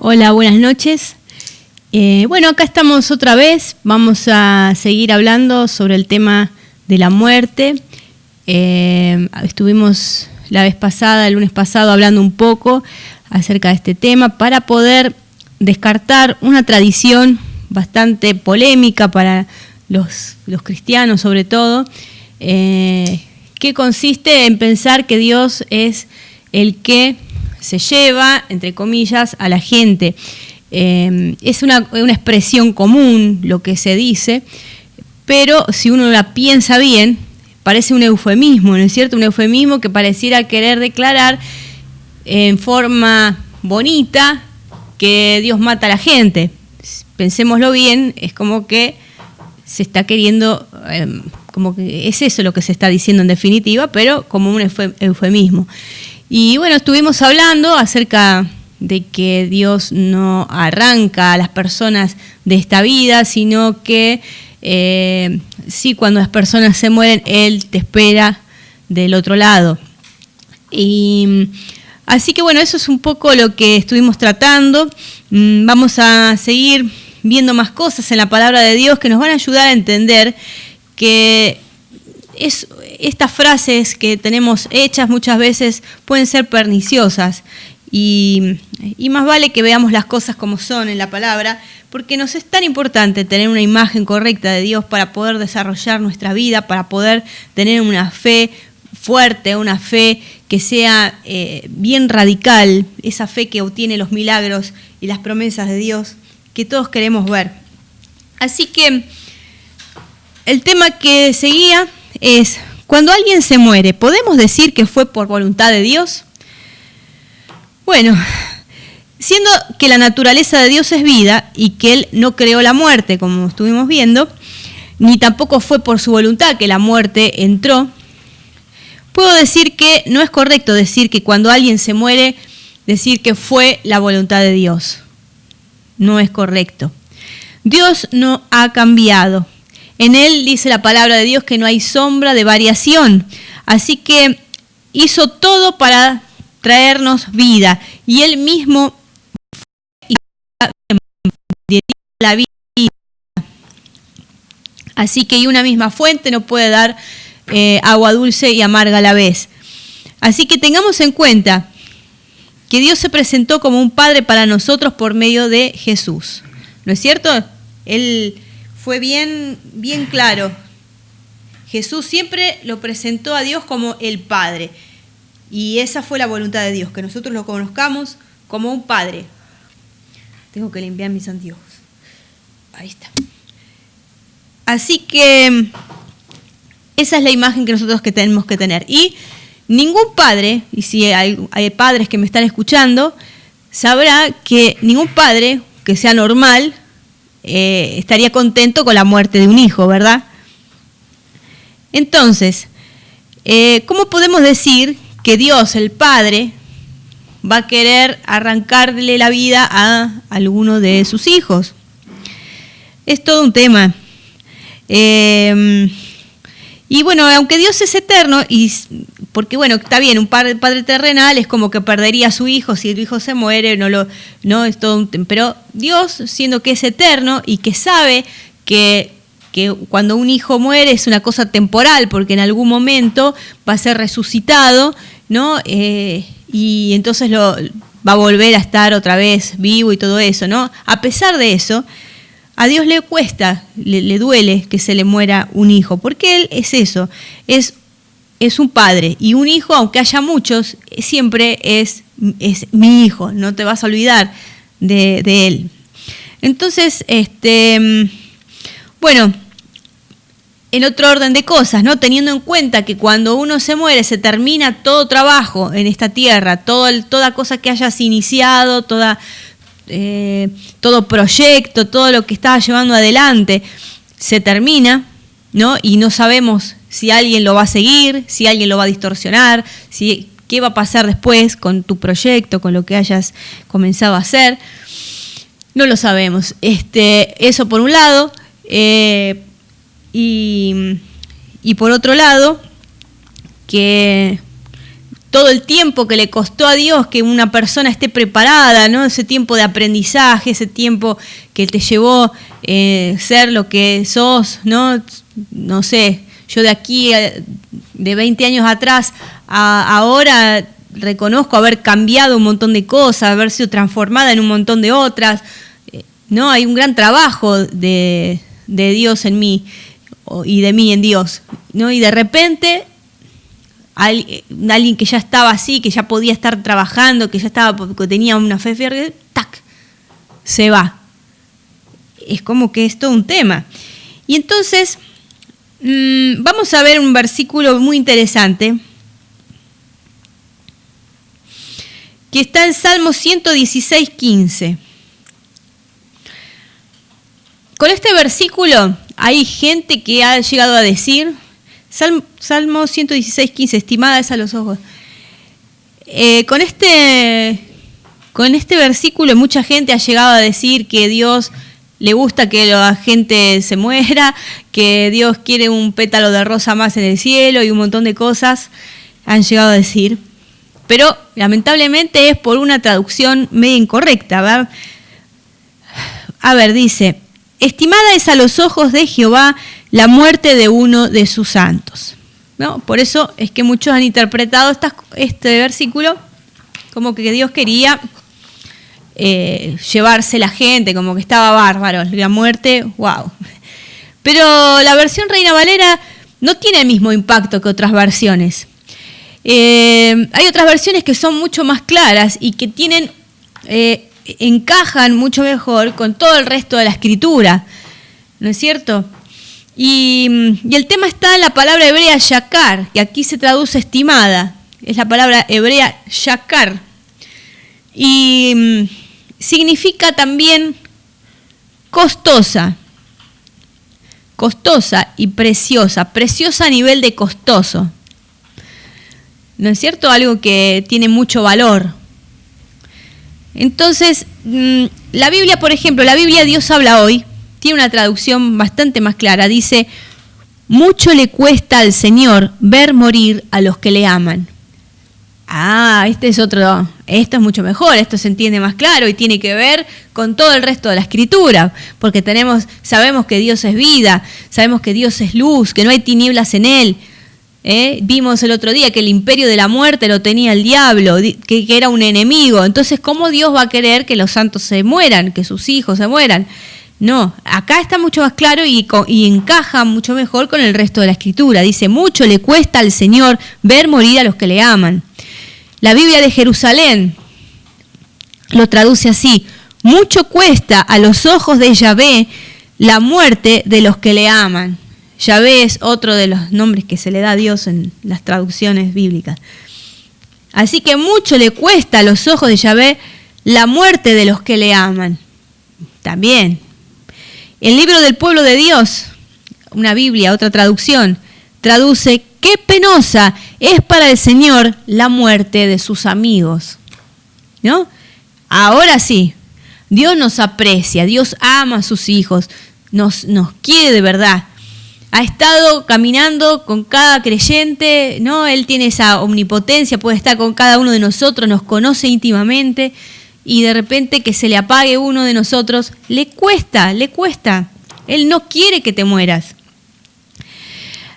Hola, buenas noches. Bueno, acá estamos otra vez. Vamos a seguir hablando sobre el tema de la muerte. Estuvimos la vez pasada, el lunes pasado, hablando un poco acerca de este tema para poder descartar una tradición bastante polémica para los cristianos sobre todo, que consiste en pensar que Dios es el que se lleva, entre comillas, a la gente. Es una expresión común lo que se dice, pero si uno la piensa bien, parece un eufemismo, ¿no es cierto? Un eufemismo que pareciera querer declarar en forma bonita que Dios mata a la gente. Pensémoslo bien, es como que se está queriendo, como que es eso lo que se está diciendo en definitiva, pero como un eufemismo. Y bueno, estuvimos hablando acerca de que Dios no arranca a las personas de esta vida, sino que sí, cuando las personas se mueren, Él te espera del otro lado. Y así que bueno, eso es un poco lo que estuvimos tratando. Vamos a seguir viendo más cosas en la palabra de Dios que nos van a ayudar a entender que estas frases que tenemos hechas muchas veces pueden ser perniciosas y más vale que veamos las cosas como son en la palabra, porque nos es tan importante tener una imagen correcta de Dios para poder desarrollar nuestra vida, para poder tener una fe fuerte, una fe que sea bien radical, esa fe que obtiene los milagros y las promesas de Dios que todos queremos ver. Así que el tema que seguía es: cuando alguien se muere, ¿podemos decir que fue por voluntad de Dios? Bueno, siendo que la naturaleza de Dios es vida y que Él no creó la muerte, como estuvimos viendo, ni tampoco fue por su voluntad que la muerte entró, puedo decir que no es correcto decir que cuando alguien se muere, decir que fue la voluntad de Dios. No es correcto. Dios no ha cambiado. En Él dice la palabra de Dios que no hay sombra de variación. Así que hizo todo para traernos vida. Y Él mismo la vida. Así que una misma fuente no puede dar agua dulce y amarga a la vez. Así que tengamos en cuenta que Dios se presentó como un Padre para nosotros por medio de Jesús. ¿No es cierto? Él fue bien claro. Jesús siempre lo presentó a Dios como el Padre. Y esa fue la voluntad de Dios, que nosotros lo conozcamos como un Padre. Tengo que limpiar mis anteojos. Ahí está. Así que esa es la imagen que nosotros que tenemos que tener. Y ningún padre, y si hay padres que me están escuchando, sabrá que ningún padre que sea normal estaría contento con la muerte de un hijo, ¿verdad? Entonces, ¿cómo podemos decir que Dios, el Padre, va a querer arrancarle la vida a alguno de sus hijos? Es todo un tema. Y bueno, aunque Dios es eterno, porque bueno, está bien, un padre terrenal es como que perdería a su hijo si el hijo se muere, no es todo un tema. Pero Dios, siendo que es eterno y que sabe que cuando un hijo muere es una cosa temporal, porque en algún momento va a ser resucitado, ¿no? Y entonces va a volver a estar otra vez vivo y todo eso, ¿no? A pesar de eso, a Dios le cuesta, le duele que se le muera un hijo, porque Él es eso, es un padre, y un hijo, aunque haya muchos, siempre es mi hijo, no te vas a olvidar de él. Entonces, bueno, en otro orden de cosas, ¿no? Teniendo en cuenta que cuando uno se muere se termina todo trabajo en esta tierra, toda cosa que hayas iniciado, todo proyecto, todo lo que estaba llevando adelante, se termina, ¿no? Y no sabemos si alguien lo va a seguir, si alguien lo va a distorsionar, qué va a pasar después con tu proyecto, con lo que hayas comenzado a hacer. No lo sabemos. Eso por un lado. Y por otro lado, que todo el tiempo que le costó a Dios que una persona esté preparada, ¿no? Ese tiempo de aprendizaje, ese tiempo que te llevó ser lo que sos, ¿no? No sé, yo de aquí, de 20 años atrás a ahora, reconozco haber cambiado un montón de cosas, haber sido transformada en un montón de otras, ¿no? Hay un gran trabajo de Dios en mí y de mí en Dios, ¿no? Y de repente alguien que ya estaba así, que ya podía estar trabajando, que ya estaba, que tenía una fe firme, ¡tac!, se va. Es como que es todo un tema. Y entonces, vamos a ver un versículo muy interesante, que está en Salmo 116:15. Con este versículo hay gente que ha llegado a decir, Salmo 116:15, estimada es a los ojos. Con este versículo mucha gente ha llegado a decir que Dios le gusta que la gente se muera, que Dios quiere un pétalo de rosa más en el cielo y un montón de cosas han llegado a decir. Pero lamentablemente es por una traducción medio incorrecta, ¿verdad? A ver, dice: estimada es a los ojos de Jehová la muerte de uno de sus santos, ¿no? Por eso es que muchos han interpretado este versículo como que Dios quería llevarse la gente, como que estaba bárbaro, la muerte, wow. Pero la versión Reina Valera no tiene el mismo impacto que otras versiones. Hay otras versiones que son mucho más claras y que encajan mucho mejor con todo el resto de la escritura, ¿no es cierto? Y el tema está en la palabra hebrea yakar, que aquí se traduce estimada, es la palabra hebrea yakar, y significa también costosa y preciosa a nivel de costoso, ¿no es cierto? Algo que tiene mucho valor. Entonces, la Biblia, por ejemplo, la Biblia Dios habla hoy, tiene una traducción bastante más clara. Dice: mucho le cuesta al Señor ver morir a los que le aman. Esto es mucho mejor, esto se entiende más claro y tiene que ver con todo el resto de la Escritura, porque sabemos que Dios es vida, sabemos que Dios es luz, que no hay tinieblas en Él. Vimos el otro día que el imperio de la muerte lo tenía el diablo, que era un enemigo. Entonces, ¿cómo Dios va a querer que los santos se mueran, que sus hijos se mueran? No, acá está mucho más claro y encaja mucho mejor con el resto de la Escritura. Dice: mucho le cuesta al Señor ver morir a los que le aman. La Biblia de Jerusalén lo traduce así: mucho cuesta a los ojos de Yahvé la muerte de los que le aman. Yahvé es otro de los nombres que se le da a Dios en las traducciones bíblicas. Así que mucho le cuesta a los ojos de Yahvé la muerte de los que le aman. También. El libro del pueblo de Dios, una Biblia, otra traducción, traduce: qué penosa es para el Señor la muerte de sus amigos, ¿no? Ahora sí, Dios nos aprecia, Dios ama a sus hijos, nos quiere de verdad. Ha estado caminando con cada creyente, ¿no? Él tiene esa omnipotencia, puede estar con cada uno de nosotros, nos conoce íntimamente, y de repente que se le apague uno de nosotros, le cuesta. Él no quiere que te mueras.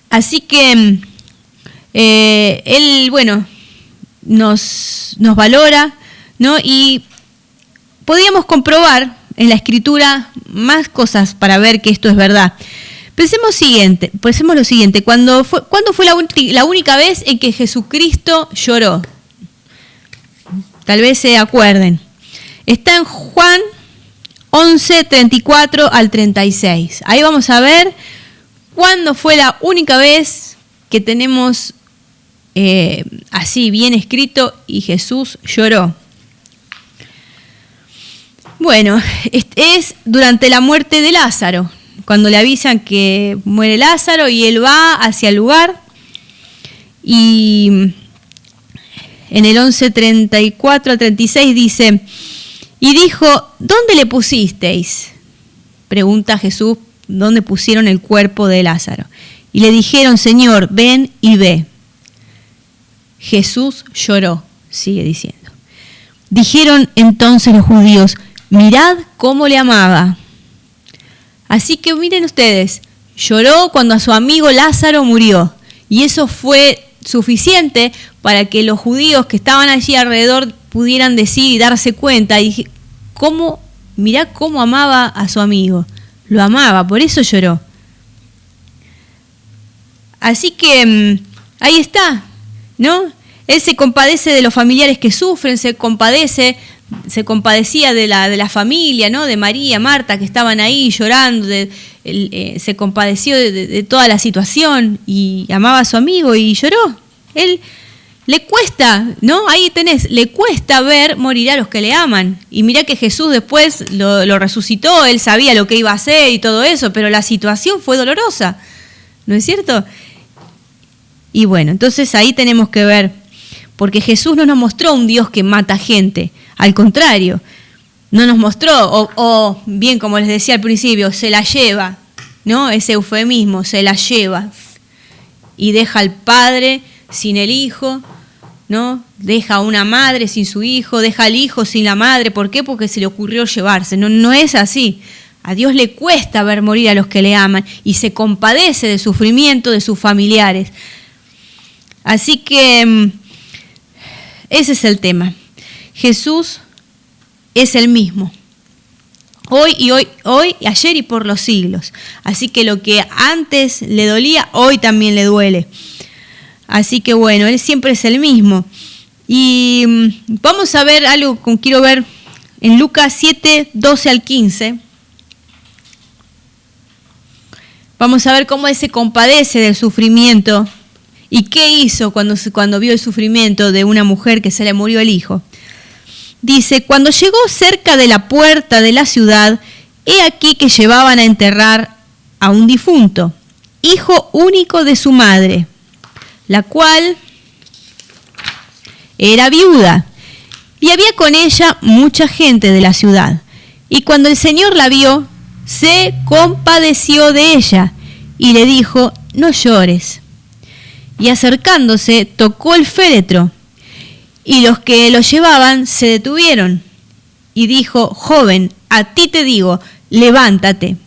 Así que Él, nos valora, ¿no? Y podríamos comprobar en la Escritura más cosas para ver que esto es verdad. Pensemos lo siguiente: ¿cuándo fue la única vez en que Jesucristo lloró? Tal vez se acuerden. Está en Juan 11, 34 al 36. Ahí vamos a ver cuándo fue la única vez que tenemos así bien escrito: y Jesús lloró. Bueno, es durante la muerte de Lázaro, cuando le avisan que muere Lázaro y él va hacia el lugar. Y en el 11:34 al 36 dice, y dijo, ¿dónde le pusisteis? Pregunta Jesús, ¿dónde pusieron el cuerpo de Lázaro? Y le dijeron, Señor, ven y ve. Jesús lloró, sigue diciendo. Dijeron entonces los judíos, mirad cómo le amaba. Así que miren ustedes, lloró cuando a su amigo Lázaro murió. Y eso fue suficiente para que los judíos que estaban allí alrededor pudieran decir y darse cuenta. Y mirá cómo amaba a su amigo. Lo amaba, por eso lloró. Así que ahí está, ¿no? Él se compadece de los familiares que sufren, se compadecía de la familia, ¿no? De María, Marta, que estaban ahí llorando, se compadeció de toda la situación y amaba a su amigo y lloró. Él le cuesta, ¿no? Ahí tenés, le cuesta ver morir a los que le aman. Y mirá que Jesús después lo resucitó, él sabía lo que iba a hacer y todo eso, pero la situación fue dolorosa, ¿no es cierto? Y bueno, entonces ahí tenemos que ver, porque Jesús no nos mostró un Dios que mata gente, al contrario, no nos mostró, o bien como les decía al principio, se la lleva, ¿no? Ese eufemismo, se la lleva y deja al padre sin el hijo, ¿no? Deja a una madre sin su hijo, deja al hijo sin la madre. ¿Por qué? Porque se le ocurrió llevarse. No es así. A Dios le cuesta ver morir a los que le aman y se compadece del sufrimiento de sus familiares. Así que ese es el tema. Jesús es el mismo. Hoy, ayer y por los siglos. Así que lo que antes le dolía, hoy también le duele. Así que bueno, Él siempre es el mismo. Y vamos a ver algo que quiero ver en Lucas 7, 12 al 15. Vamos a ver cómo Él se compadece del sufrimiento y qué hizo cuando vio el sufrimiento de una mujer que se le murió el hijo. Dice, cuando llegó cerca de la puerta de la ciudad, he aquí que llevaban a enterrar a un difunto, hijo único de su madre, la cual era viuda, y había con ella mucha gente de la ciudad. Y cuando el Señor la vio, se compadeció de ella, y le dijo, no llores. Y acercándose, tocó el féretro, y los que lo llevaban se detuvieron. Y dijo, joven, a ti te digo, levántate.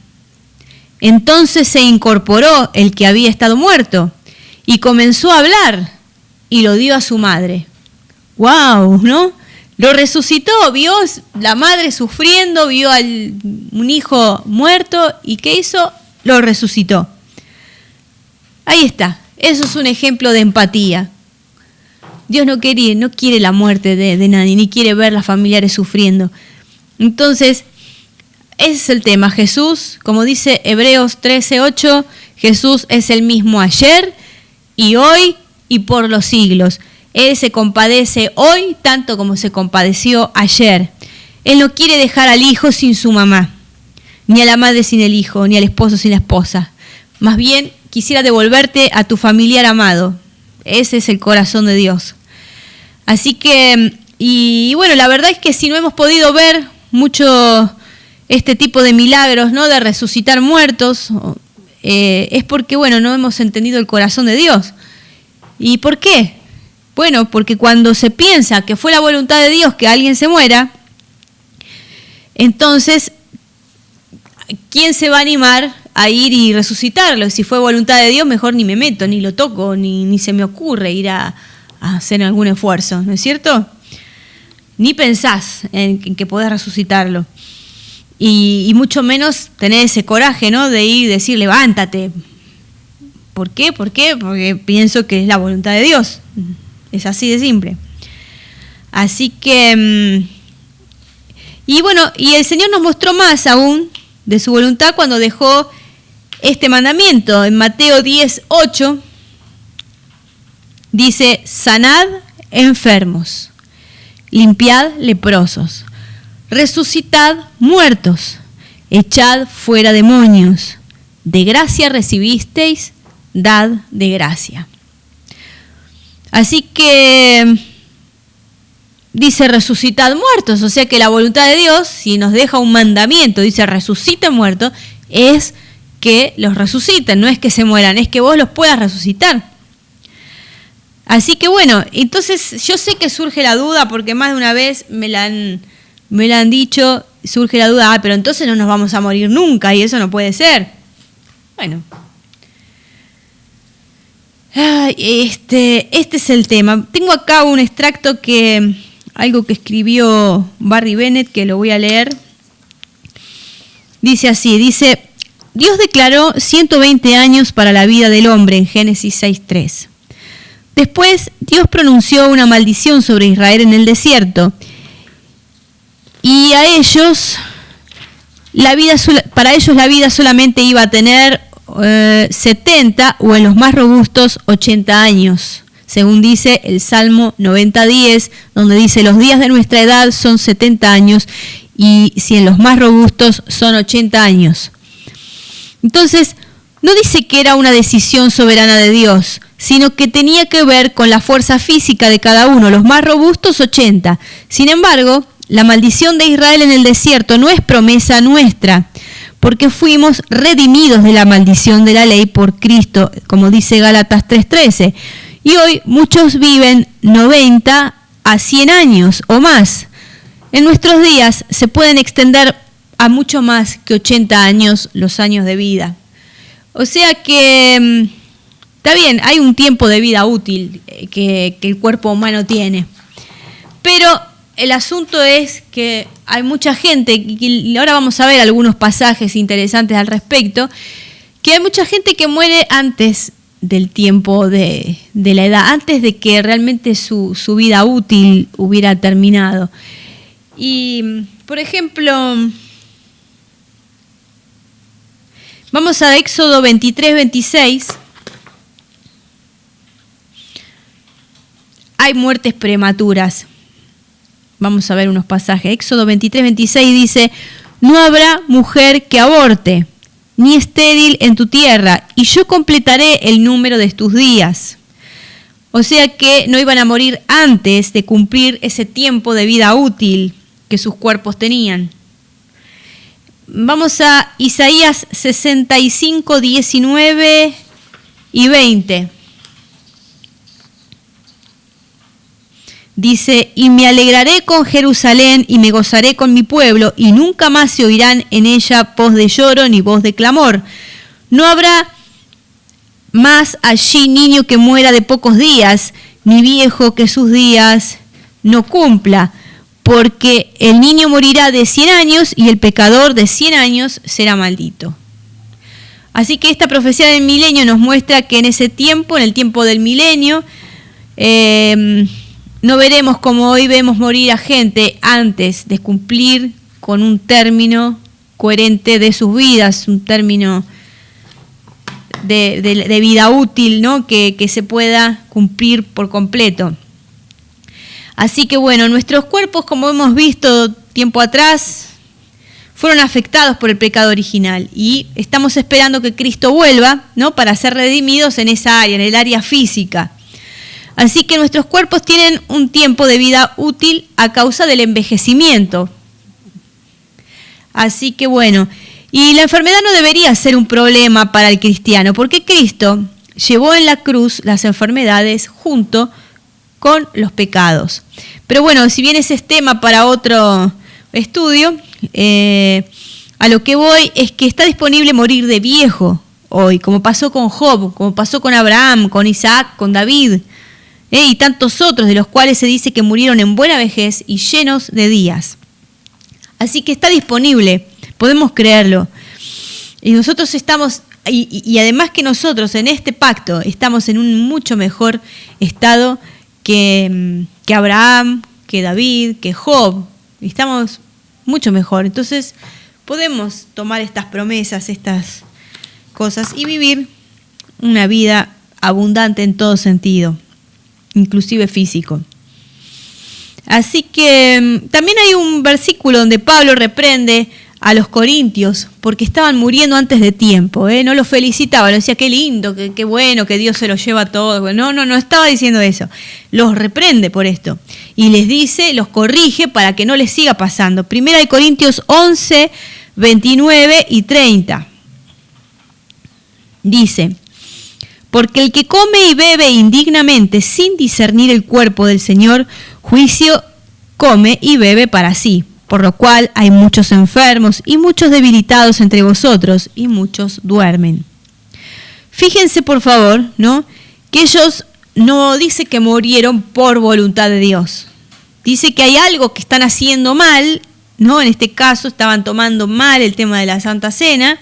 Entonces se incorporó el que había estado muerto, y comenzó a hablar, y lo dio a su madre. ¡Wow! ¿No? Lo resucitó, vio la madre sufriendo, vio un hijo muerto, y ¿qué hizo? Lo resucitó. Ahí está, eso es un ejemplo de empatía. Dios no quiere la muerte de nadie, ni quiere ver a las familiares sufriendo. Entonces, ese es el tema. Jesús, como dice Hebreos 13:8, Jesús es el mismo ayer y hoy y por los siglos. Él se compadece hoy tanto como se compadeció ayer. Él no quiere dejar al hijo sin su mamá, ni a la madre sin el hijo, ni al esposo sin la esposa. Más bien, quisiera devolverte a tu familiar amado. Ese es el corazón de Dios. Así que, y bueno, la verdad es que si no hemos podido ver mucho este tipo de milagros, ¿no? De resucitar muertos, es porque, bueno, no hemos entendido el corazón de Dios. ¿Y por qué? Bueno, porque cuando se piensa que fue la voluntad de Dios que alguien se muera, entonces, ¿quién se va a animar a ir y resucitarlo? Si fue voluntad de Dios, mejor ni me meto, ni lo toco, ni se me ocurre ir a hacer algún esfuerzo, ¿no es cierto? Ni pensás en que podés resucitarlo. Y mucho menos tener ese coraje, ¿no? De ir y decir, levántate. ¿Por qué? Porque pienso que es la voluntad de Dios. Es así de simple. Así que, y bueno, y el Señor nos mostró más aún de su voluntad cuando dejó este mandamiento. En Mateo 10:8 dice, sanad enfermos, limpiad leprosos, resucitad muertos, echad fuera demonios, de gracia recibisteis, dad de gracia. Así que dice resucitad muertos, o sea que la voluntad de Dios, si nos deja un mandamiento, dice resuciten muertos, es que los resuciten, no es que se mueran, es que vos los puedas resucitar. Así que bueno, entonces yo sé que surge la duda, porque más de una vez me la han dicho, surge la duda, pero entonces no nos vamos a morir nunca y eso no puede ser. Bueno, este es el tema. Tengo acá un extracto algo que escribió Barry Bennett, que lo voy a leer. Dice así, Dios declaró 120 años para la vida del hombre en Génesis 6:3. Después, Dios pronunció una maldición sobre Israel en el desierto. Y para ellos la vida solamente iba a tener 70 o en los más robustos 80 años. Según dice el Salmo 90:10, donde dice los días de nuestra edad son 70 años y si en los más robustos son 80 años. Entonces, no dice que era una decisión soberana de Dios, sino que tenía que ver con la fuerza física de cada uno, los más robustos 80. Sin embargo, la maldición de Israel en el desierto no es promesa nuestra, porque fuimos redimidos de la maldición de la ley por Cristo, como dice Gálatas 3:13. Y hoy muchos viven 90 a 100 años o más. En nuestros días se pueden extender a mucho más que 80 años los años de vida. O sea que está bien, hay un tiempo de vida útil que el cuerpo humano tiene. Pero el asunto es que hay mucha gente, y ahora vamos a ver algunos pasajes interesantes al respecto, que hay mucha gente que muere antes del tiempo de la edad, antes de que realmente su vida útil hubiera terminado. Y, por ejemplo, vamos a Éxodo 23:26. Hay muertes prematuras. Vamos a ver unos pasajes. Éxodo 23:26 dice, no habrá mujer que aborte, ni estéril en tu tierra, y yo completaré el número de tus días. O sea que no iban a morir antes de cumplir ese tiempo de vida útil que sus cuerpos tenían. Vamos a Isaías 65, 19 y 20. Dice, y me alegraré con Jerusalén y me gozaré con mi pueblo, y nunca más se oirán en ella voz de lloro ni voz de clamor. No habrá más allí niño que muera de pocos días, ni viejo que sus días no cumpla, porque el niño morirá de 100 años y el pecador de 100 años será maldito. Así que esta profecía del milenio nos muestra que en ese tiempo, en el tiempo del milenio, no veremos como hoy vemos morir a gente antes de cumplir con un término coherente de sus vidas, un término de vida útil, ¿no? que se pueda cumplir por completo. Así que bueno, nuestros cuerpos, como hemos visto tiempo atrás, fueron afectados por el pecado original y estamos esperando que Cristo vuelva, ¿no? para ser redimidos en esa área, en el área física. Así que nuestros cuerpos tienen un tiempo de vida útil a causa del envejecimiento. Así que bueno, y la enfermedad no debería ser un problema para el cristiano, porque Cristo llevó en la cruz las enfermedades junto con los pecados. Pero bueno, si bien ese es tema para otro estudio, a lo que voy es que está disponible morir de viejo hoy, como pasó con Job, como pasó con Abraham, con Isaac, con David, y tantos otros de los cuales se dice que murieron en buena vejez y llenos de días. Así que está disponible, podemos creerlo. Y nosotros estamos, y además que nosotros en este pacto estamos en un mucho mejor estado que Abraham, que David, que Job. Estamos mucho mejor. Entonces podemos tomar estas promesas, estas cosas y vivir una vida abundante en todo sentido, inclusive físico. Así que también hay un versículo donde Pablo reprende a los corintios porque estaban muriendo antes de tiempo, no los felicitaba, les decía qué lindo, qué bueno, que Dios se los lleva todo. No estaba diciendo eso. Los reprende por esto y les dice, los corrige para que no les siga pasando. Primera de Corintios 11, 29 y 30. Dice: porque el que come y bebe indignamente sin discernir el cuerpo del Señor, juicio come y bebe para sí. Por lo cual hay muchos enfermos y muchos debilitados entre vosotros, y muchos duermen. Fíjense, por favor, ¿no? Que ellos no dice que murieron por voluntad de Dios. Dice que hay algo que están haciendo mal, ¿no? En este caso estaban tomando mal el tema de la Santa Cena.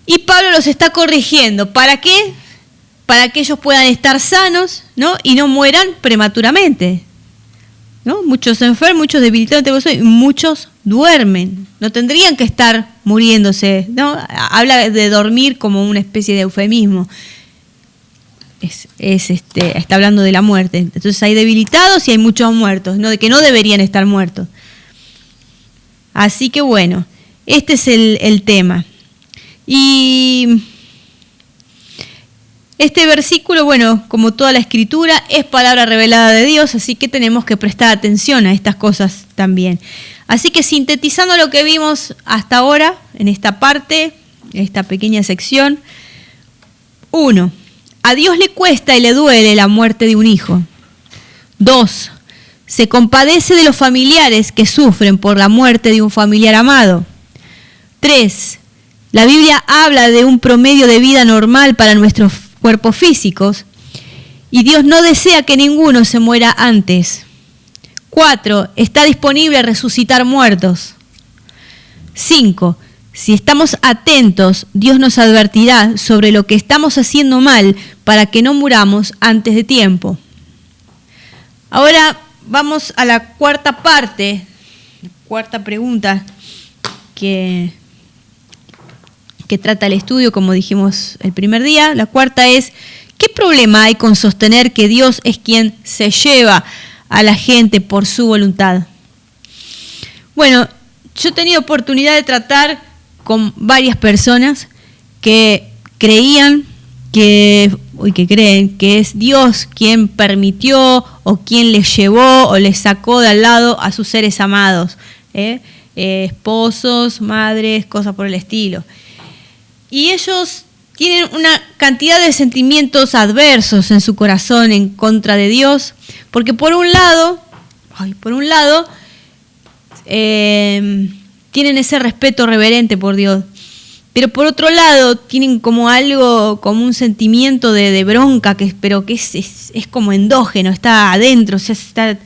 Y Pablo los está corrigiendo. ¿Para qué? Para que ellos puedan estar sanos, ¿no? Y no mueran prematuramente, ¿no? Muchos enfermos, muchos debilitados, y muchos duermen. No tendrían que estar muriéndose, ¿no? Habla de dormir como una especie de eufemismo. Está hablando de la muerte. Entonces hay debilitados y hay muchos muertos, ¿no? De que no deberían estar muertos. Así que bueno, este es el tema. Y este versículo, bueno, como toda la Escritura, es palabra revelada de Dios, así que tenemos que prestar atención a estas cosas también. Así que sintetizando lo que vimos hasta ahora, en esta parte, en esta pequeña sección: 1. A Dios le cuesta y le duele la muerte de un hijo. 2. Se compadece de los familiares que sufren por la muerte de un familiar amado. 3. La Biblia habla de un promedio de vida normal para nuestros cuerpos físicos, y Dios no desea que ninguno se muera antes. 4. Está disponible a resucitar muertos. 5. Si estamos atentos, Dios nos advertirá sobre lo que estamos haciendo mal para que no muramos antes de tiempo. Ahora vamos a la cuarta parte, cuarta pregunta que trata el estudio, como dijimos el primer día. La cuarta es: ¿qué problema hay con sostener que Dios es quien se lleva a la gente por su voluntad? Bueno, yo he tenido oportunidad de tratar con varias personas que creen que es Dios quien permitió o quien les llevó o les sacó de al lado a sus seres amados, esposos, madres, cosas por el estilo. Y ellos tienen una cantidad de sentimientos adversos en su corazón en contra de Dios, porque por un lado, tienen ese respeto reverente por Dios, pero por otro lado tienen como como un sentimiento de bronca, pero que es como endógeno, está adentro, o sea,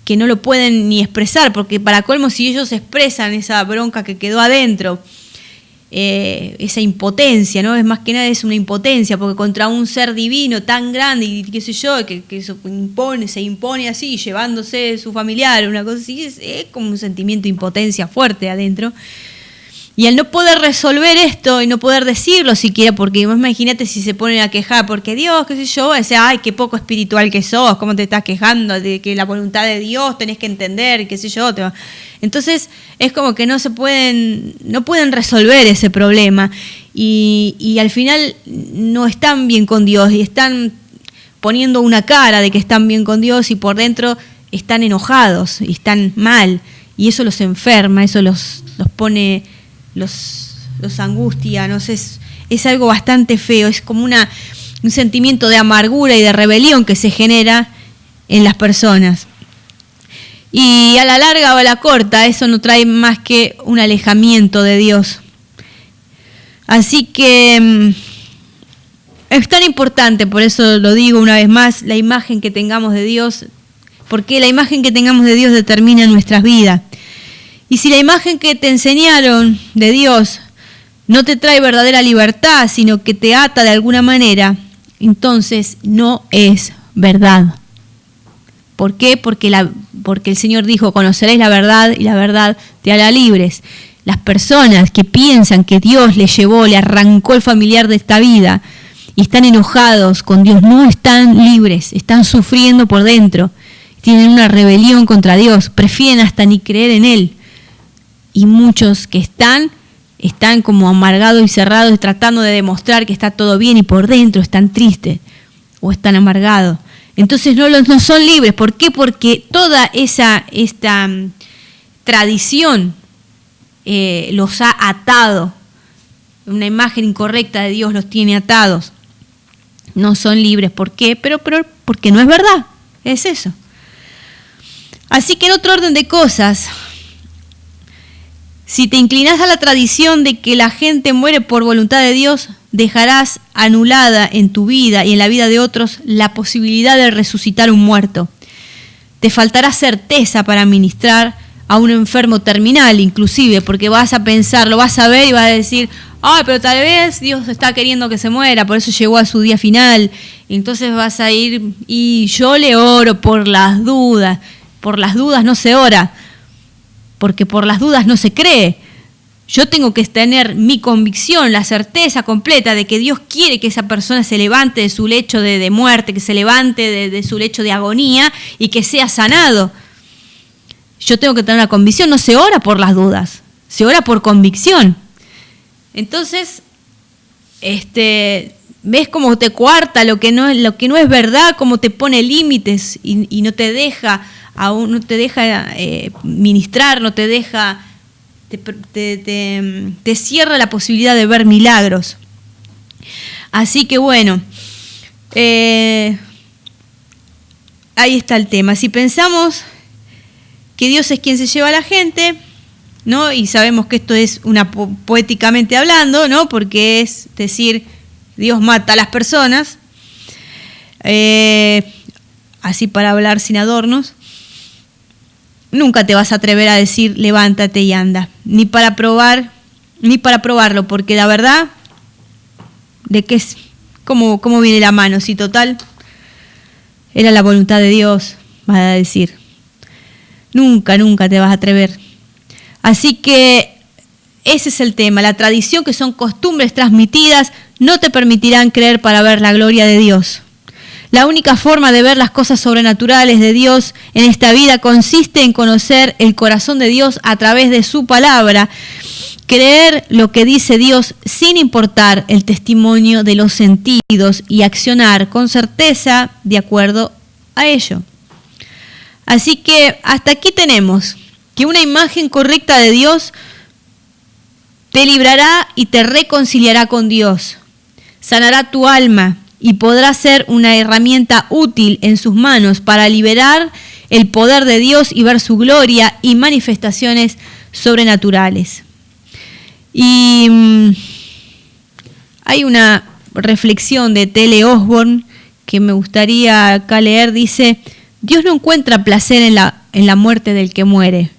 que no lo pueden ni expresar, porque para colmo, si ellos expresan esa bronca que quedó adentro, esa impotencia, ¿no? Es más que nada es una impotencia, porque contra un ser divino tan grande y qué sé yo, que se impone así, llevándose su familiar, una cosa así, es como un sentimiento de impotencia fuerte adentro. Y al no poder resolver esto y no poder decirlo siquiera, porque imagínate si se ponen a quejar, porque Dios, qué sé yo, ay, qué poco espiritual que sos, cómo te estás quejando de que la voluntad de Dios tenés que entender, qué sé yo. Entonces es como que no pueden resolver ese problema y al final no están bien con Dios y están poniendo una cara de que están bien con Dios y por dentro están enojados y están mal, y eso los enferma, eso los pone, los angustia, no sé, es algo bastante feo, es como un sentimiento de amargura y de rebelión que se genera en las personas. Y a la larga o a la corta, eso no trae más que un alejamiento de Dios. Así que es tan importante, por eso lo digo una vez más, la imagen que tengamos de Dios, porque la imagen que tengamos de Dios determina nuestras vidas. Y si la imagen que te enseñaron de Dios no te trae verdadera libertad, sino que te ata de alguna manera, entonces no es verdad. ¿Por qué? Porque el Señor dijo: conoceréis la verdad y la verdad te hará libres. Las personas que piensan que Dios le arrancó el familiar de esta vida y están enojados con Dios, no están libres, están sufriendo por dentro, tienen una rebelión contra Dios, prefieren hasta ni creer en Él. Y muchos que están como amargados y cerrados, tratando de demostrar que está todo bien y por dentro están tristes o están amargados. Entonces no son libres. ¿Por qué? Porque toda esta tradición los ha atado. Una imagen incorrecta de Dios los tiene atados. No son libres. ¿Por qué? Pero porque no es verdad. Es eso. Así que en otro orden de cosas, si te inclinas a la tradición de que la gente muere por voluntad de Dios, dejarás anulada en tu vida y en la vida de otros la posibilidad de resucitar un muerto. Te faltará certeza para ministrar a un enfermo terminal, inclusive, porque vas a pensar, lo vas a ver y vas a decir, ay, pero tal vez Dios está queriendo que se muera, por eso llegó a su día final. Entonces vas a ir y yo le oro por las dudas. Por las dudas no se ora, porque por las dudas no se cree. Yo tengo que tener mi convicción, la certeza completa de que Dios quiere que esa persona se levante de su lecho de muerte, que se levante de su lecho de agonía y que sea sanado. Yo tengo que tener una convicción, no se ora por las dudas, se ora por convicción. Entonces, ves cómo te coarta lo que no es verdad, cómo te pone límites y no te deja ministrar, no te deja, te cierra la posibilidad de ver milagros. Así que bueno, ahí está el tema. Si pensamos que Dios es quien se lleva a la gente, ¿no? Y sabemos que esto es poéticamente hablando, ¿no? Porque es decir, Dios mata a las personas, así para hablar sin adornos. Nunca te vas a atrever a decir levántate y anda, ni para probarlo, porque la verdad, ¿de qué es? ¿Cómo viene la mano? Si total, era la voluntad de Dios, vas a decir. Nunca te vas a atrever. Así que ese es el tema. La tradición, que son costumbres transmitidas, no te permitirán creer para ver la gloria de Dios. La única forma de ver las cosas sobrenaturales de Dios en esta vida consiste en conocer el corazón de Dios a través de su palabra, creer lo que dice Dios sin importar el testimonio de los sentidos y accionar con certeza de acuerdo a ello. Así que hasta aquí tenemos que una imagen correcta de Dios te librará y te reconciliará con Dios, sanará tu alma y podrá ser una herramienta útil en sus manos para liberar el poder de Dios y ver su gloria y manifestaciones sobrenaturales. Y hay una reflexión de T.L. Osborne que me gustaría acá leer. Dice: Dios no encuentra placer en la muerte del que muere.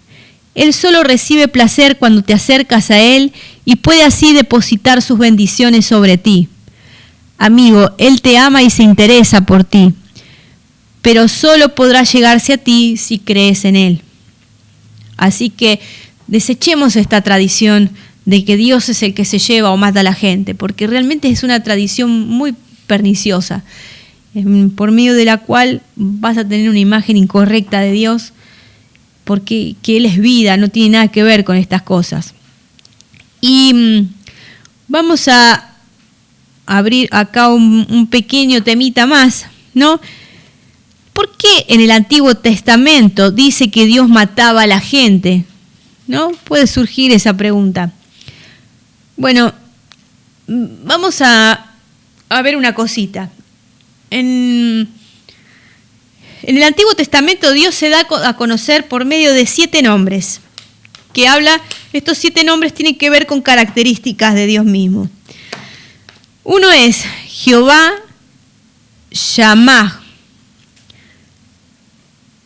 Él solo recibe placer cuando te acercas a Él y puede así depositar sus bendiciones sobre ti. Amigo, Él te ama y se interesa por ti, pero solo podrá llegarse a ti si crees en Él. Así que desechemos esta tradición de que Dios es el que se lleva o mata a la gente, porque realmente es una tradición muy perniciosa, por medio de la cual vas a tener una imagen incorrecta de Dios, porque que Él es vida, no tiene nada que ver con estas cosas. Y vamos a abrir acá un pequeño temita más, ¿no? ¿Por qué en el Antiguo Testamento dice que Dios mataba a la gente? ¿No? Puede surgir esa pregunta. Bueno, vamos a ver una cosita. En el Antiguo Testamento Dios se da a conocer por medio de 7 nombres, que estos 7 nombres tienen que ver con características de Dios mismo. Uno es Jehová Shammah,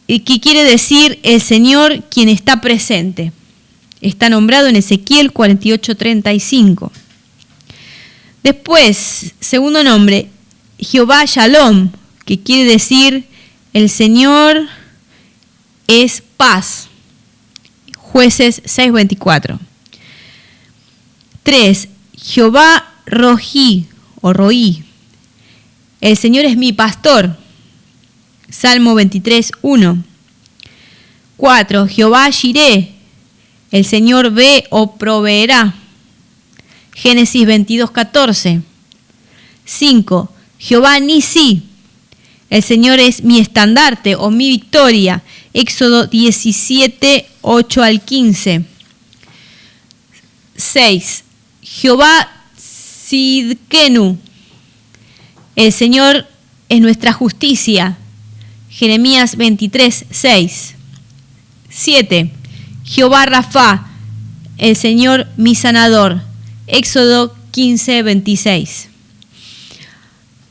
que quiere decir el Señor quien está presente. Está nombrado en Ezequiel 48:35. Después, segundo nombre, Jehová Shalom, que quiere decir el Señor es paz. Jueces 6:24. 3. Jehová Roí, el Señor es mi pastor. Salmo 23, 1. 4. Jehová Jireh, el Señor ve o proveerá. Génesis 22, 14. 5. Jehová Nisi, el Señor es mi estandarte o mi victoria. Éxodo 17, 8 al 15. 6. Jehová Sidkenu, el Señor es nuestra justicia. Jeremías 23, 6. 7. Jehová Rafa, el Señor mi sanador. Éxodo 15, 26.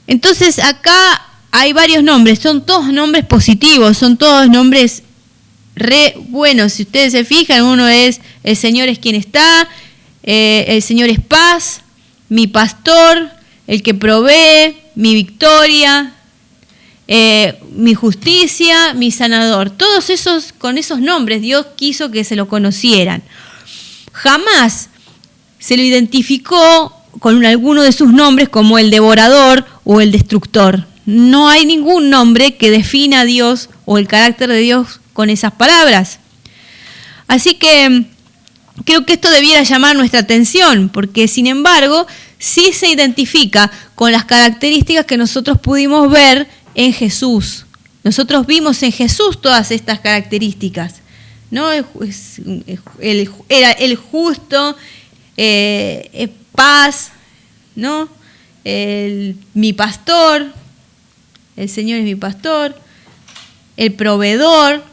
Entonces acá hay varios nombres, son todos nombres positivos, son todos nombres re buenos. Si ustedes se fijan, uno es el Señor es quien está, el Señor es paz, mi pastor, el que provee, mi victoria, mi justicia, mi sanador. Todos esos, con esos nombres Dios quiso que se lo conocieran. Jamás se lo identificó con alguno de sus nombres como el devorador o el destructor. No hay ningún nombre que defina a Dios o el carácter de Dios con esas palabras. Así que creo que esto debiera llamar nuestra atención, porque sin embargo sí se identifica con las características que nosotros pudimos ver en Jesús. Nosotros vimos en Jesús todas estas características, ¿no? Era el justo, paz, ¿no? Mi pastor, el Señor es mi pastor, el proveedor,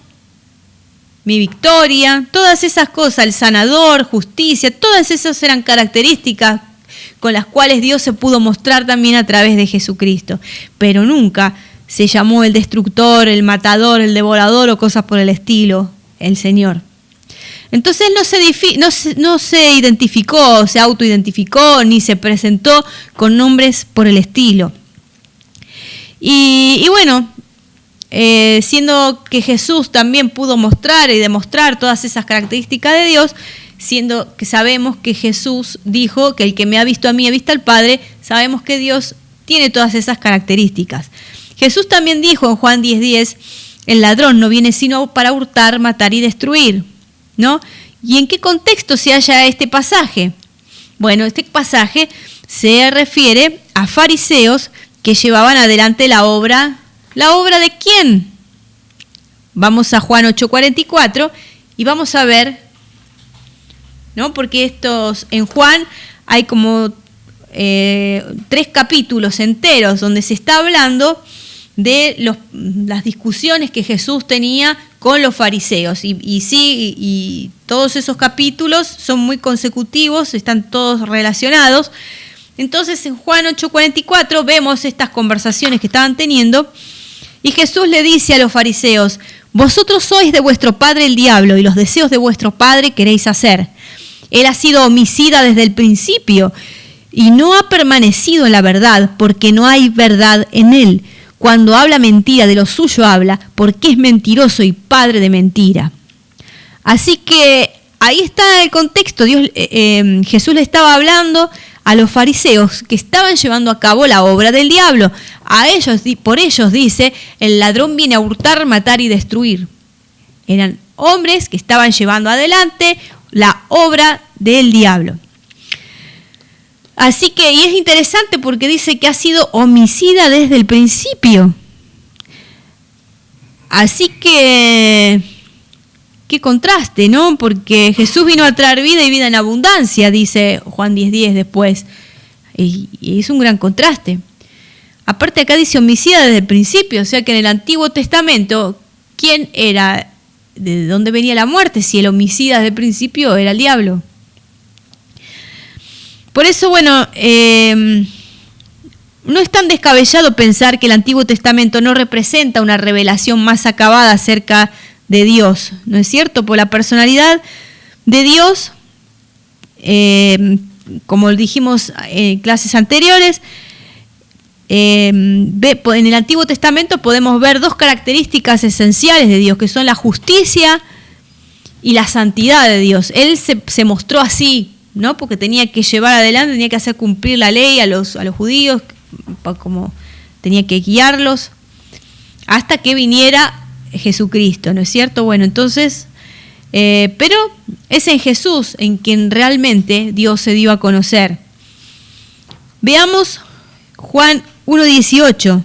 mi victoria, todas esas cosas, el sanador, justicia, todas esas eran características con las cuales Dios se pudo mostrar también a través de Jesucristo. Pero nunca se llamó el destructor, el matador, el devorador o cosas por el estilo, el Señor. Entonces no se identificó, se autoidentificó, ni se presentó con nombres por el estilo. Y bueno, siendo que Jesús también pudo mostrar y demostrar todas esas características de Dios, siendo que sabemos que Jesús dijo que el que me ha visto a mí ha visto al Padre, sabemos que Dios tiene todas esas características. Jesús también dijo en Juan 10:10, el ladrón no viene sino para hurtar, matar y destruir, ¿no? ¿Y en qué contexto se halla este pasaje? Bueno, este pasaje se refiere a fariseos que llevaban adelante la obra. ¿La obra de quién? Vamos a Juan 8:44 y vamos a ver, ¿no? Porque en Juan hay como 3 capítulos enteros donde se está hablando de las discusiones que Jesús tenía con los fariseos. Y todos esos capítulos son muy consecutivos, están todos relacionados. Entonces en Juan 8:44 vemos estas conversaciones que estaban teniendo y Jesús le dice a los fariseos, vosotros sois de vuestro padre el diablo y los deseos de vuestro padre queréis hacer. Él ha sido homicida desde el principio y no ha permanecido en la verdad porque no hay verdad en él. Cuando habla mentira, de lo suyo habla, porque es mentiroso y padre de mentira. Así que ahí está el contexto. Jesús le estaba hablando a los fariseos que estaban llevando a cabo la obra del diablo. Por ellos dice, el ladrón viene a hurtar, matar y destruir. Eran hombres que estaban llevando adelante la obra del diablo. Así que, y es interesante porque dice que ha sido homicida desde el principio. Así que, qué contraste, ¿no? Porque Jesús vino a traer vida y vida en abundancia, dice Juan 10:10 después. Y es un gran contraste. Aparte acá dice homicida desde el principio, o sea que en el Antiguo Testamento, ¿quién era? ¿De dónde venía la muerte? Si el homicida desde el principio era el diablo. Por eso, bueno, no es tan descabellado pensar que el Antiguo Testamento no representa una revelación más acabada acerca de Dios, ¿no es cierto? Por la personalidad de Dios, como dijimos en clases anteriores, en el Antiguo Testamento podemos ver 2 características esenciales de Dios, que son la justicia y la santidad de Dios. Él se mostró así, ¿no? Porque tenía que llevar adelante, tenía que hacer cumplir la ley a los judíos, como tenía que guiarlos hasta que viniera Jesucristo, ¿no es cierto? Bueno, entonces, pero es en Jesús en quien realmente Dios se dio a conocer. Veamos Juan 1:18.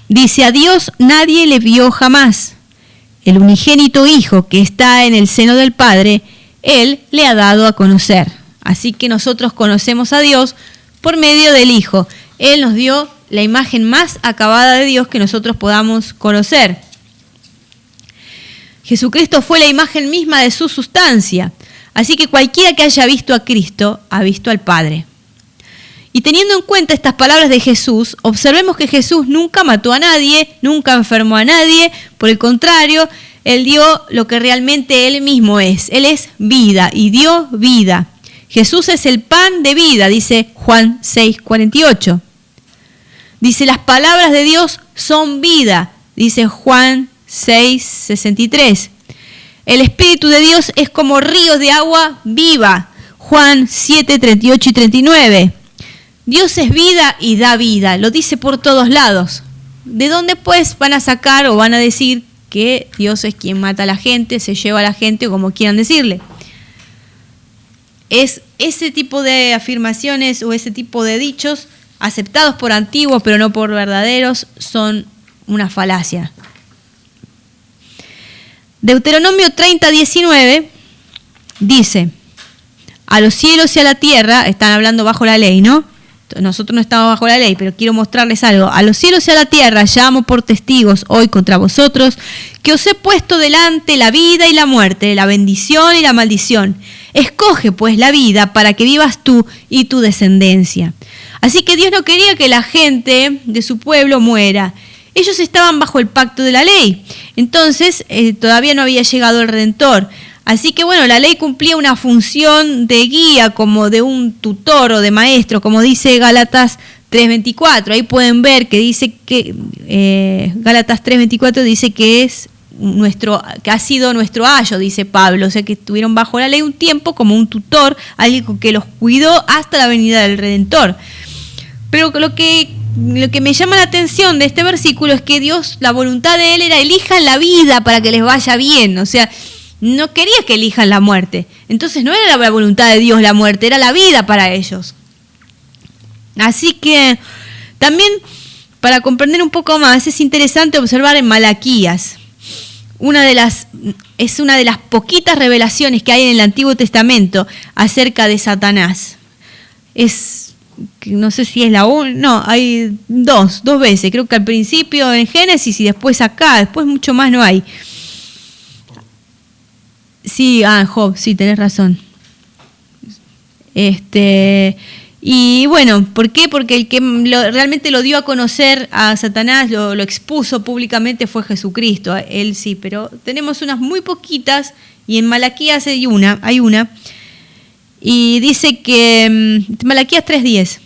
Dice: a Dios nadie le vio jamás. El unigénito Hijo que está en el seno del Padre, Él le ha dado a conocer. Así que nosotros conocemos a Dios por medio del Hijo. Él nos dio la imagen más acabada de Dios que nosotros podamos conocer. Jesucristo fue la imagen misma de su sustancia. Así que cualquiera que haya visto a Cristo, ha visto al Padre. Y teniendo en cuenta estas palabras de Jesús, observemos que Jesús nunca mató a nadie, nunca enfermó a nadie. Por el contrario, Él dio lo que realmente Él mismo es. Él es vida y dio vida. Jesús es el pan de vida, dice Juan 6:48. Dice: las palabras de Dios son vida, dice Juan 6:63. El Espíritu de Dios es como ríos de agua viva, Juan 7:38 y 39. Dios es vida y da vida, lo dice por todos lados. ¿De dónde pues van a sacar o van a decir que Dios es quien mata a la gente, se lleva a la gente o como quieran decirle? Es ese tipo de afirmaciones o ese tipo de dichos aceptados por antiguos pero no por verdaderos son una falacia. Deuteronomio 30:19 dice: a los cielos y a la tierra, están hablando bajo la ley, ¿no? Nosotros no estamos bajo la ley, pero quiero mostrarles algo. A los cielos y a la tierra llamo por testigos hoy contra vosotros, que os he puesto delante la vida y la muerte, la bendición y la maldición. Escoge pues la vida para que vivas tú y tu descendencia. Así que Dios no quería que la gente de su pueblo muera. Ellos estaban bajo el pacto de la ley. Entonces todavía no había llegado el Redentor. Así que bueno, la ley cumplía una función de guía, como de un tutor o de maestro, como dice Gálatas 3:24. Ahí pueden ver que dice que Gálatas 3:24 dice que ha sido nuestro ayo, dice Pablo. O sea que estuvieron bajo la ley un tiempo como un tutor, alguien que los cuidó hasta la venida del Redentor. Pero lo que me llama la atención de este versículo es que Dios, la voluntad de Él era: elijan la vida para que les vaya bien. O sea, no quería que elijan la muerte. Entonces no era la voluntad de Dios la muerte, era la vida para ellos. Así que también, para comprender un poco más, es interesante observar en Malaquías. Es una de las poquitas revelaciones que hay en el Antiguo Testamento acerca de Satanás. No sé si es la una, no, hay dos veces. Creo que al principio en Génesis y después acá, después mucho más no hay. Sí, Job, sí, tenés razón. Y bueno, ¿por qué? Porque el que realmente lo dio a conocer a Satanás, lo expuso públicamente, fue Jesucristo. Él sí, pero tenemos unas muy poquitas, y en Malaquías hay una, y dice que Malaquías 3:10.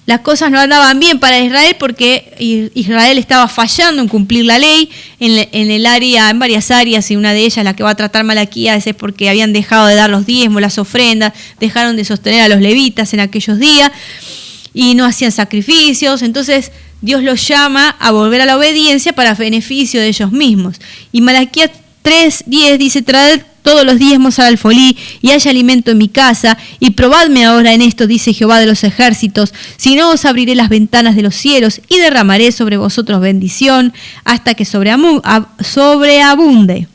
Las cosas no andaban bien para Israel porque Israel estaba fallando en cumplir la ley en varias áreas, y una de ellas, la que va a tratar Malaquías, es porque habían dejado de dar los diezmos, las ofrendas, dejaron de sostener a los levitas en aquellos días y no hacían sacrificios. Entonces Dios los llama a volver a la obediencia para beneficio de ellos mismos. Y Malaquías 3:10 dice: traed todos los diezmos al alfolí y haya alimento en mi casa, y probadme ahora en esto, dice Jehová de los ejércitos, si no os abriré las ventanas de los cielos y derramaré sobre vosotros bendición hasta que sobreabunde.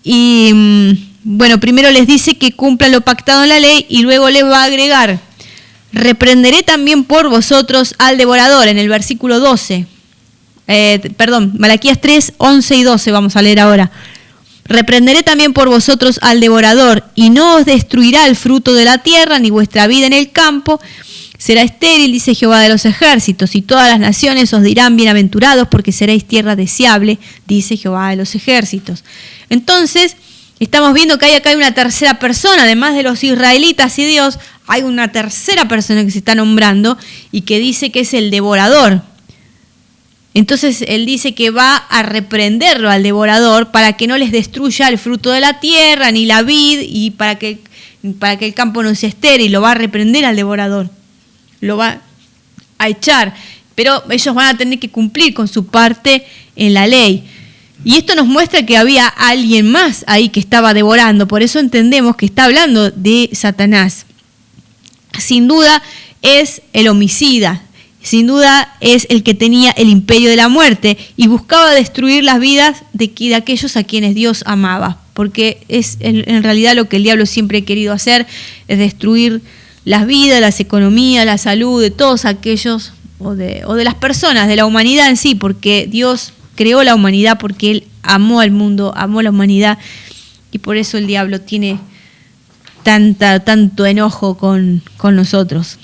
Y bueno, primero les dice que cumplan lo pactado en la ley y luego les va a agregar: reprenderé también por vosotros al devorador, en el versículo 12. Malaquías 3, 11 y 12 vamos a leer ahora. Reprenderé también por vosotros al devorador, y no os destruirá el fruto de la tierra, ni vuestra vida en el campo será estéril, dice Jehová de los ejércitos, y todas las naciones os dirán bienaventurados, porque seréis tierra deseable, dice Jehová de los ejércitos. Entonces, estamos viendo que hay acá una tercera persona, además de los israelitas y Dios, hay una tercera persona que se está nombrando y que dice que es el devorador. Entonces él dice que va a reprenderlo al devorador para que no les destruya el fruto de la tierra ni la vid, y para que el campo no sea estéril. Lo va a reprender al devorador. lo va a echar, pero ellos van a tener que cumplir con su parte en la ley. Y esto nos muestra que había alguien más ahí que estaba devorando, por eso entendemos que está hablando de Satanás. Sin duda es el homicida, sin duda es el que tenía el imperio de la muerte y buscaba destruir las vidas de aquellos a quienes Dios amaba, porque es en realidad lo que el diablo siempre ha querido hacer, es destruir las vidas, las economías, la salud de todos aquellos, o de las personas, de la humanidad en sí, porque Dios creó la humanidad, porque Él amó al mundo, amó la humanidad, y por eso el diablo tiene tanto enojo con nosotros.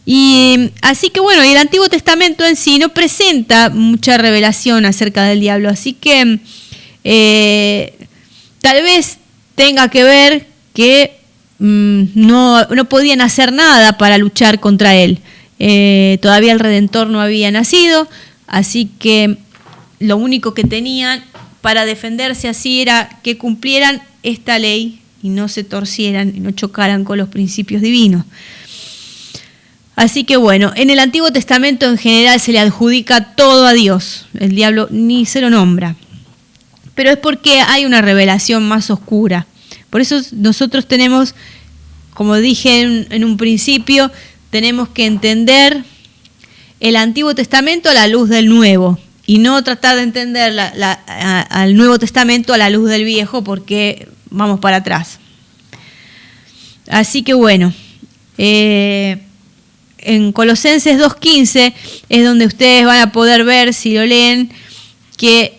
Y así que bueno, el Antiguo Testamento en sí no presenta mucha revelación acerca del diablo, así que tal vez tenga que ver que no podían hacer nada para luchar contra él. Todavía el Redentor no había nacido, así que lo único que tenían para defenderse así era que cumplieran esta ley y no se torcieran y no chocaran con los principios divinos. Así que bueno, en el Antiguo Testamento en general se le adjudica todo a Dios, el diablo ni se lo nombra, pero es porque hay una revelación más oscura. Por eso nosotros tenemos, como dije en un principio, tenemos que entender el Antiguo Testamento a la luz del Nuevo y no tratar de entender al Nuevo Testamento a la luz del Viejo, porque vamos para atrás. Así que bueno, en Colosenses 2:15 es donde ustedes van a poder ver, si lo leen, que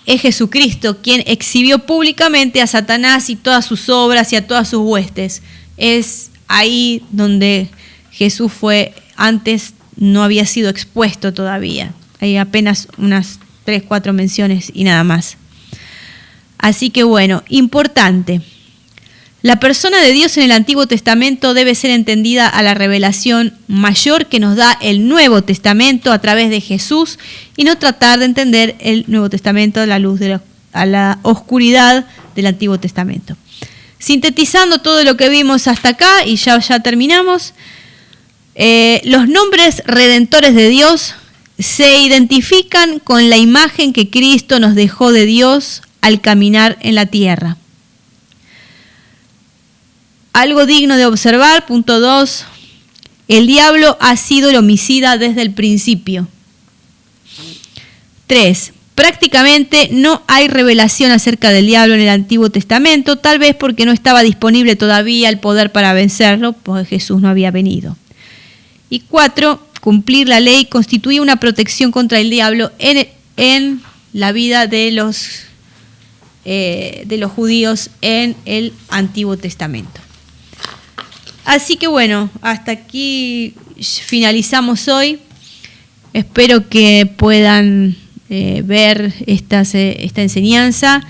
es Jesucristo quien exhibió públicamente a Satanás y todas sus obras y a todas sus huestes. Es ahí donde Jesús fue, antes no había sido expuesto todavía. Hay apenas unas 3-4 menciones y nada más. Así que bueno, importante. La persona de Dios en el Antiguo Testamento debe ser entendida a la revelación mayor que nos da el Nuevo Testamento a través de Jesús y no tratar de entender el Nuevo Testamento a la luz a la oscuridad del Antiguo Testamento. Sintetizando todo lo que vimos hasta acá y ya terminamos, los nombres redentores de Dios se identifican con la imagen que Cristo nos dejó de Dios al caminar en la tierra. Algo digno de observar, punto 2, el diablo ha sido el homicida desde el principio. 3, prácticamente no hay revelación acerca del diablo en el Antiguo Testamento, tal vez porque no estaba disponible todavía el poder para vencerlo, porque Jesús no había venido. Y 4, cumplir la ley constituye una protección contra el diablo en la vida de los judíos en el Antiguo Testamento. Así que bueno, hasta aquí finalizamos hoy. Espero que puedan ver esta enseñanza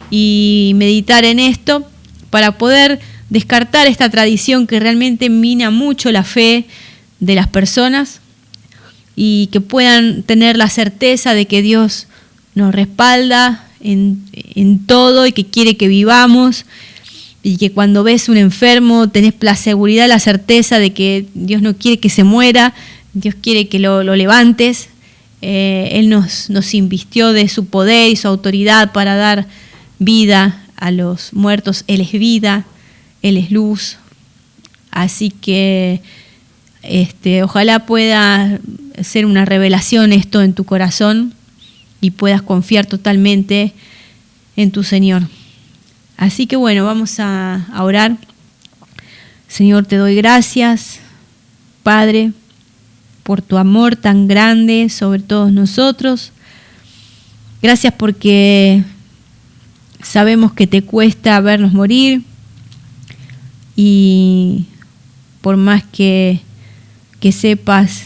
y meditar en esto para poder descartar esta tradición que realmente mina mucho la fe de las personas y que puedan tener la certeza de que Dios nos respalda en todo y que quiere que vivamos. Y que cuando ves un enfermo tenés la seguridad, la certeza de que Dios no quiere que se muera, Dios quiere que lo levantes. Él nos invistió de su poder y su autoridad para dar vida a los muertos. Él es vida, Él es luz. Así que ojalá pueda ser una revelación esto en tu corazón y puedas confiar totalmente en tu Señor. Así que bueno, vamos a orar. Señor, te doy gracias, Padre, por tu amor tan grande sobre todos nosotros. Gracias porque sabemos que te cuesta vernos morir y por más que sepas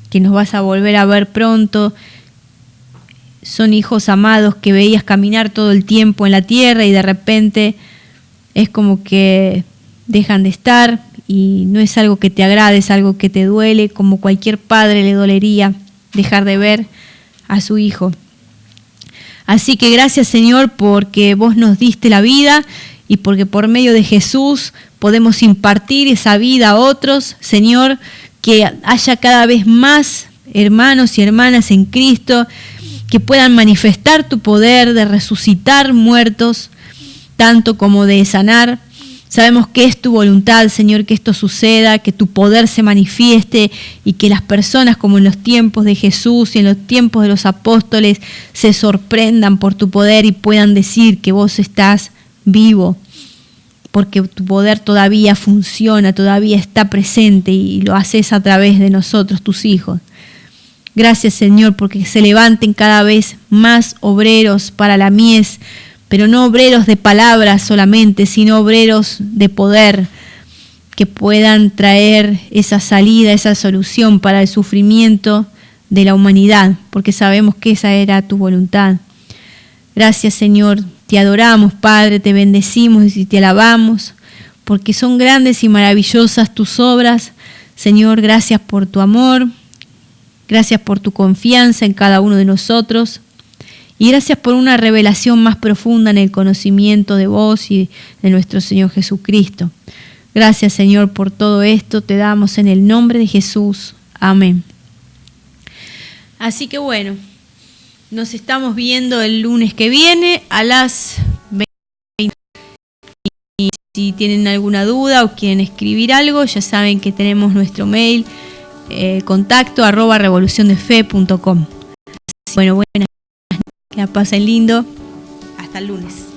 que nos vas a volver a ver pronto, son hijos amados que veías caminar todo el tiempo en la tierra y de repente es como que dejan de estar y no es algo que te agrade, es algo que te duele, como cualquier padre le dolería dejar de ver a su hijo. Así que gracias, Señor, porque vos nos diste la vida y porque por medio de Jesús podemos impartir esa vida a otros. Señor, que haya cada vez más hermanos y hermanas en Cristo que puedan manifestar tu poder de resucitar muertos, tanto como de sanar. Sabemos que es tu voluntad, Señor, que esto suceda, que tu poder se manifieste y que las personas, como en los tiempos de Jesús y en los tiempos de los apóstoles, se sorprendan por tu poder y puedan decir que vos estás vivo, porque tu poder todavía funciona, todavía está presente y lo haces a través de nosotros, tus hijos. Gracias, Señor, porque se levanten cada vez más obreros para la mies, pero no obreros de palabras solamente, sino obreros de poder, que puedan traer esa salida, esa solución para el sufrimiento de la humanidad, porque sabemos que esa era tu voluntad. Gracias, Señor, te adoramos, Padre, te bendecimos y te alabamos, porque son grandes y maravillosas tus obras. Señor, gracias por tu amor, gracias por tu confianza en cada uno de nosotros. Y gracias por una revelación más profunda en el conocimiento de vos y de nuestro Señor Jesucristo. Gracias, Señor, por todo esto. Te damos en el nombre de Jesús. Amén. Así que bueno, nos estamos viendo el lunes que viene a las 20. Y si tienen alguna duda o quieren escribir algo, ya saben que tenemos nuestro mail, contacto@revoluciondefe.com. Bueno, buenas. Que la pasen lindo. Hasta el lunes.